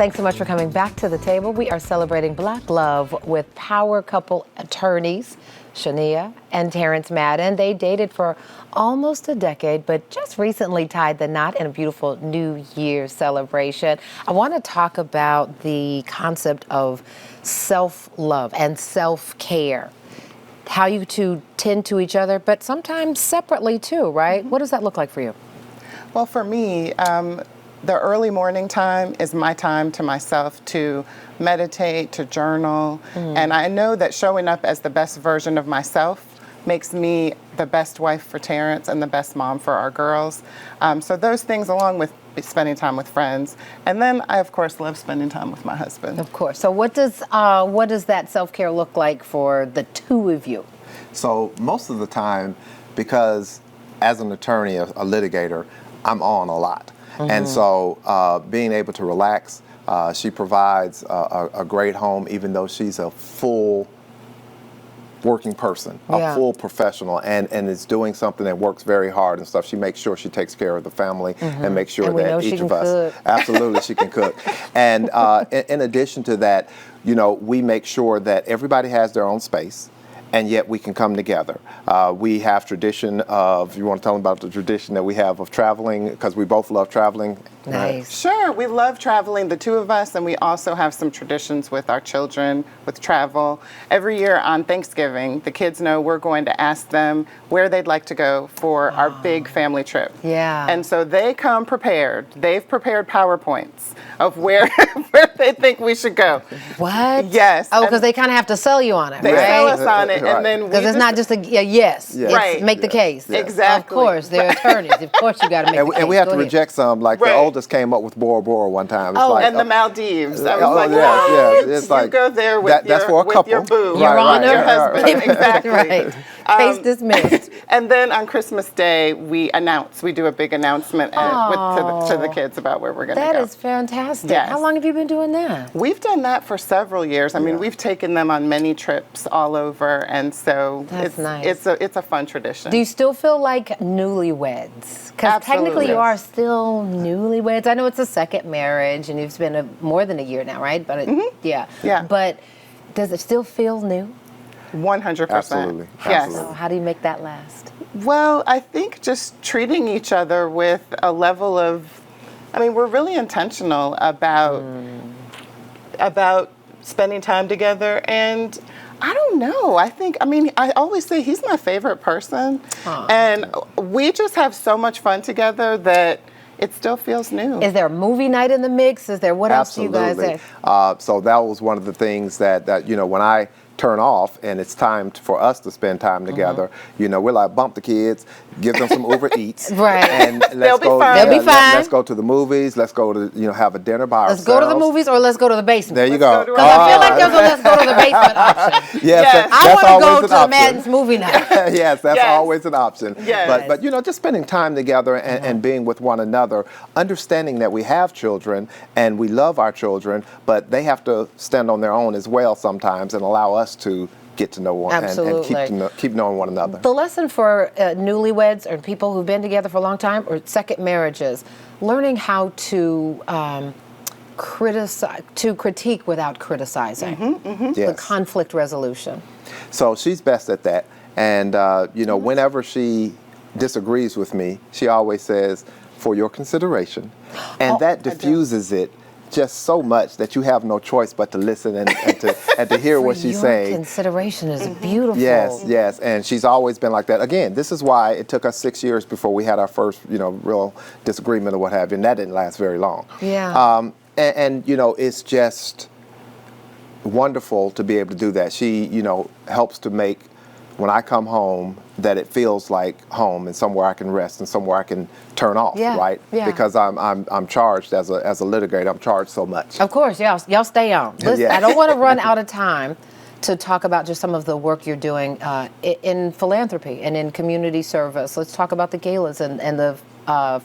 Thanks so much for coming back to the table. We are celebrating Black love with power couple attorneys, Shenia and Terance Madden. They dated for almost a decade, but just recently tied the knot in a beautiful New Year's celebration. I want to talk about the concept of self-love and self-care. How you two tend to each other, but sometimes separately too, right? Mm-hmm. What does that look like for you? Well, for me, the early morning time is my time to myself to meditate, to journal. And I know that showing up as the best version of myself makes me the best wife for Terance and the best mom for our girls. So those things, along with spending time with friends. And then I, of course, love spending time with my husband. Of course. So what does that self-care look like for the two of you? So most of the time, because as an attorney, a litigator, I'm on a lot. And so being able to relax, she provides a great home, even though she's a full working person, a full professional, and is doing something that works very hard and stuff. She makes sure she takes care of the family and makes sure that each of us, absolutely, she can cook. And in addition to that, you know, we make sure that everybody has their own space, and yet we can come together. We have tradition of, you want to tell them about the tradition that we have of traveling, because we both love traveling? Nice. Right? Sure, we love traveling, the two of us, and we also have some traditions with our children with travel. Every year on Thanksgiving, the kids know we're going to ask them where they'd like to go for our big family trip. Yeah. And so they come prepared. They've prepared PowerPoints of where they think we should go. What? Yes. Oh, because they kind of have to sell you on it, They right? sell us on it, Right. and then Because it's not just a yes. It's Right. make the case. Exactly. Of course, they're attorneys. Of course, you got to make the case. And we have Go to ahead. reject some, like the oldest came up with Bora Bora one time. It's like, and the Maldives. I was oh, like, yeah, what? yeah. It's like, you go there with that's for a couple. your boo. Your Honor. Your husband. Exactly. Right. Case dismissed. And then on Christmas Day, we do a big announcement to the kids about where we're going to go. That is fantastic. Yes. How long have you been doing that? We've done that for several years. I mean, we've taken them on many trips all over, and so That's nice. it's a fun tradition. Do you still feel like newlyweds? Because technically you are still newlyweds. I know it's a second marriage, and you've been more than a year now, right? But yeah. But does it still feel new? 100%. Absolutely. Yes. Absolutely. So how do you make that last? Well, I think just treating each other with a level of, I mean, we're really intentional about spending time together, and I don't know. I always say he's my favorite person, and we just have so much fun together that it still feels new. Is there a movie night in the mix? Is there, what else do you guys say? So that was one of the things that you know, when I turn off and it's time for us to spend time together, you know, we're like, bump the kids, give them some Uber Eats. Right. And let's They'll be go. fine. They'll be fine. Let's go to the movies. Let's go to, you know, have a dinner by Let's ourselves. go to the movies, or let's go to the basement. There you go. Because I feel like there's a let's go to the basement option. Yes, I want to go to the option. Madden's movie night. Yes, that's Yes. always an option. Yes. But you know, just spending time together and being with one another, understanding that we have children and we love our children, but they have to stand on their own as well sometimes and allow us to get to know one and keep knowing one another. The lesson for newlyweds or people who've been together for a long time or second marriages, learning how to critique without criticizing. Yes. The conflict resolution. So she's best at that. And, you know, whenever she disagrees with me, she always says, for your consideration. And that diffuses it just so much that you have no choice but to listen and to hear what she's saying. Consideration is beautiful. Yes, yes. And she's always been like that. Again, this is why it took us 6 years before we had our first, you know, real disagreement or what have you. And that didn't last very long. Yeah. And you know, it's just wonderful to be able to do that. She, you know, helps to make, when I come home, that it feels like home and somewhere I can rest and somewhere I can turn off, right? Yeah. Because I'm charged as a litigator. I'm charged so much. Of course, y'all stay on. Listen, I don't want to run out of time to talk about just some of the work you're doing in philanthropy and in community service. Let's talk about the galas and the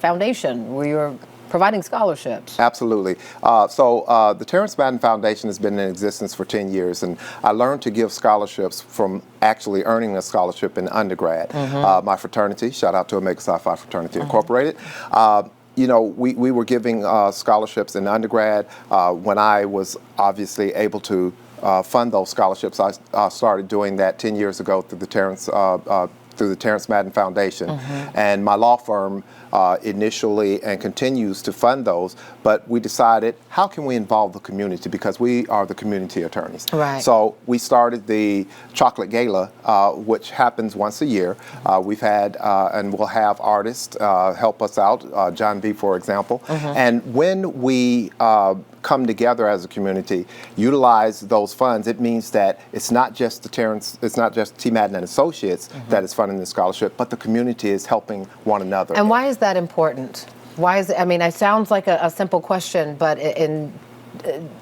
foundation where you're providing scholarships. Absolutely. So the Terance Madden Foundation has been in existence for 10 years, and I learned to give scholarships from actually earning a scholarship in undergrad. My fraternity, shout out to Omega Psi Phi Fraternity Incorporated, we were giving scholarships in undergrad. When I was obviously able to fund those scholarships, I started doing that 10 years ago through the Terance Madden Foundation. And my law firm initially and continues to fund those, but we decided, how can we involve the community, because we are the community attorneys. Right. So we started the Chocolate Gala, which happens once a year. We've had and we'll have artists help us out, John V, for example. And when we come together as a community, utilize those funds, it means that it's not just T. Madden and Associates that is funding the scholarship, but the community is helping one another. And why is that important? Why is it? I mean, it sounds like a simple question, but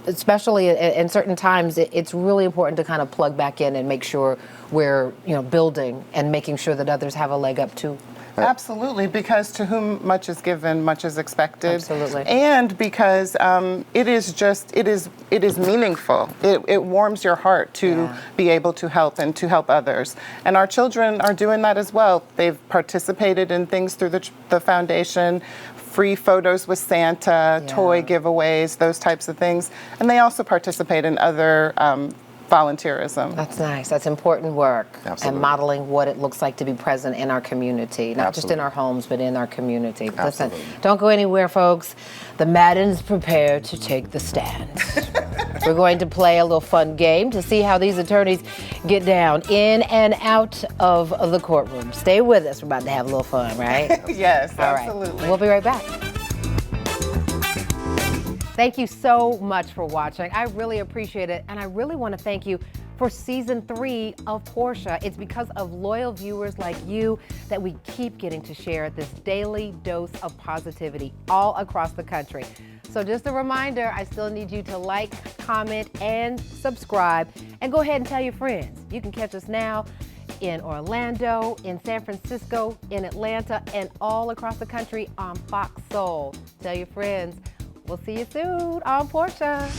especially in certain times, it's really important to kind of plug back in and make sure we're building and making sure that others have a leg up too. Absolutely, because to whom much is given, much is expected. Absolutely. And because it is meaningful. It warms your heart to be able to help and to help others. And our children are doing that as well. They've participated in things through the foundation, free photos with Santa, toy giveaways, those types of things. And they also participate in other volunteerism. That's nice. That's important work. Absolutely. And modeling what it looks like to be present in our community, not just in our homes, but in our community. Absolutely. Listen, don't go anywhere, folks. The Maddens prepare to take the stand. We're going to play a little fun game to see how these attorneys get down in and out of the courtroom. Stay with us. We're about to have a little fun, right? Yes, All right. absolutely. We'll be right back. Thank you so much for watching. I really appreciate it. And I really want to thank you for season 3 of Portia. It's because of loyal viewers like you that we keep getting to share this daily dose of positivity all across the country. So just a reminder, I still need you to like, comment, and subscribe. And go ahead and tell your friends. You can catch us now in Orlando, in San Francisco, in Atlanta, and all across the country on Fox Soul. Tell your friends. We'll see you soon on Portia.